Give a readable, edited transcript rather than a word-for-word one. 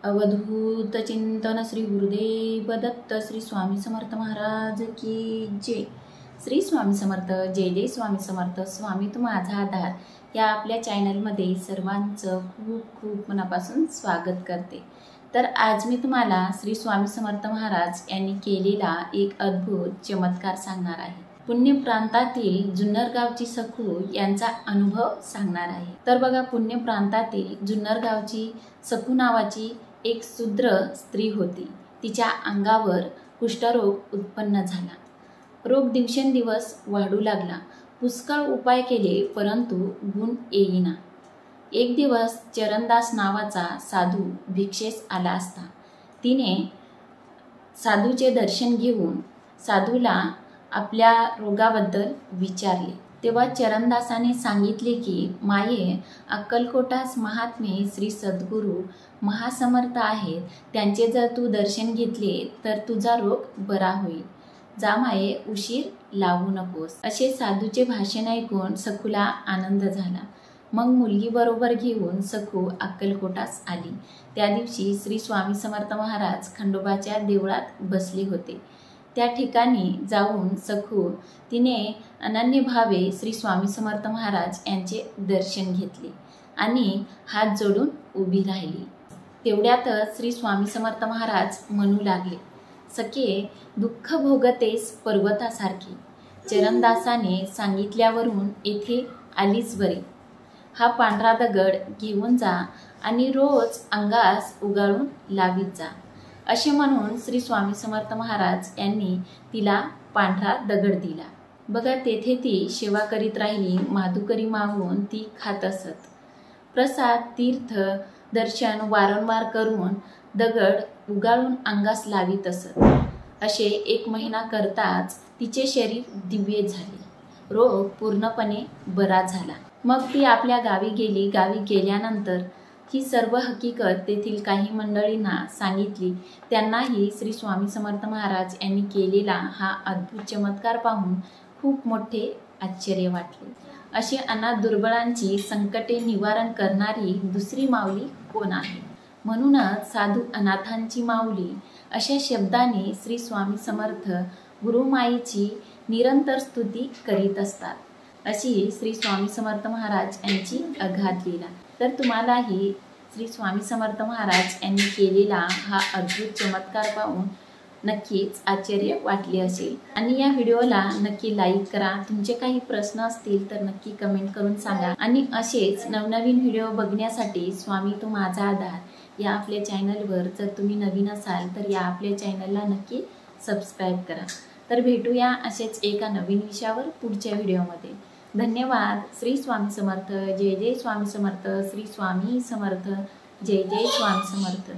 अवधूत चिंतन श्री गुरुदेव दत्त श्री स्वामी समर्थ महाराज की जय। श्री स्वामी समर्थ, जय जय स्वामी समर्थ। स्वामी तू माझा आधार या आपल्या चॅनलमध्ये सर्वांचं खूप खूप मनापासून स्वागत करते। तर आज मी तुम्हाला श्री स्वामी समर्थ महाराज यांनी केलेला एक अद्भुत चमत्कार सांगणार आहे। पुण्य प्रांतातील जुन्नर गावची सखू यांचा अनुभव सांगणार आहे। तर बघा, पुण्य प्रांतातील जुन्नर गावची सखू नावाची एक शूद्र स्त्री होती। तिच्या अंगावर कुष्ठरोग उत्पन्न झाला। रोग दिवसेंदिवस वाढू लागला। पुष्कळ उपाय केले परंतु गुण येईना। एक दिवस चरणदास नावाचा साधू भिक्षेस आला असता तिने साधूचे दर्शन घेऊन साधूला आपल्या रोगाबद्दल विचारले। तेव्हा चरणदासाने सांगितले की माये, अक्कलकोटास महात्मे श्री सद्गुरू महासमर्थ आहेत, त्यांचे जर तू दर्शन घेतले तर तुझा रोग बरा होईल। जा माये, उशीर लावू नकोस। असे साधूचे भाषण ऐकून सखूला आनंद झाला। मग मुलगी बरोबर घेऊन सखू अक्कलकोटास आली। त्या दिवशी श्री स्वामी समर्थ महाराज खंडोबाच्या देवळात बसले होते। त्या ठिकाणी जाऊन सखू तिने अनन्य भावे श्री स्वामी समर्थ महाराज यांचे दर्शन घेतले आणि हात जोडून उभी राहिली। तेवढ्यातच श्री स्वामी समर्थ महाराज म्हणू लागले, सखे, दुःख भोगतेस पर्वतासारखी। चरणदासाने सांगितल्यावरून येथे आलीच बरी। हा पांढरा दगड घेऊन जा आणि रोज अंगास उगाळून लावीत जा। असे म्हणून श्री स्वामी समर्थ महाराज यांनी तिला पांढरा दगड दिला। बघा, तेथे ती सेवा करीत राहिली। माधुकरी मागून ती खात असत। प्रसाद, तीर्थ, दर्शन वारंवार करून दगड उगाळून अंगास लावीत असत। असे 1 महिना करताच तिचे शरीर दिव्य झाले। रोग पूर्णपणे बरा झाला। मग ती आपल्या गावी गेली। गावी गेल्यानंतर ही सर्व हकीकत तेथील काही मंडळींना सांगितली। त्यांनाही श्री स्वामी समर्थ महाराज यांनी केलेला हा अद्भुत चमत्कार पाहून खूप मोठे आश्चर्य वाटले। अशी अनाथ दुर्बळांची संकटे निवारण करणारी दुसरी माऊली कोण आहे? म्हणूनच साधू अनाथांची माऊली अशा शब्दाने श्री स्वामी समर्थ गुरुमाईची निरंतर स्तुती करीत असतात। अशी श्री स्वामी समर्थ महाराज यांची अगाध लीला। तर तुम्हालाही श्री स्वामी समर्थ महाराज यांनी केलेला हा अद्भुत चमत्कार पाहून नक्कीच आश्चर्य वाटले असेल आणि या व्हिडिओला नक्की लाईक करा। तुमचे काही प्रश्न असतील तर नक्की कमेंट करून सांगा आणि असेच नवनवीन व्हिडिओ बघण्यासाठी स्वामी तू माझा आधार या आपल्या चॅनलवर जर तुम्ही नवीन असाल तर या आपल्या चॅनलला नक्की सबस्क्राईब करा। तर भेटूया असेच एका नवीन विषयावर पुढच्या व्हिडिओमध्ये। धन्यवाद। श्री स्वामी समर्थ, जय जय स्वामी समर्थ। श्री स्वामी समर्थ, जय जय स्वामी समर्थ।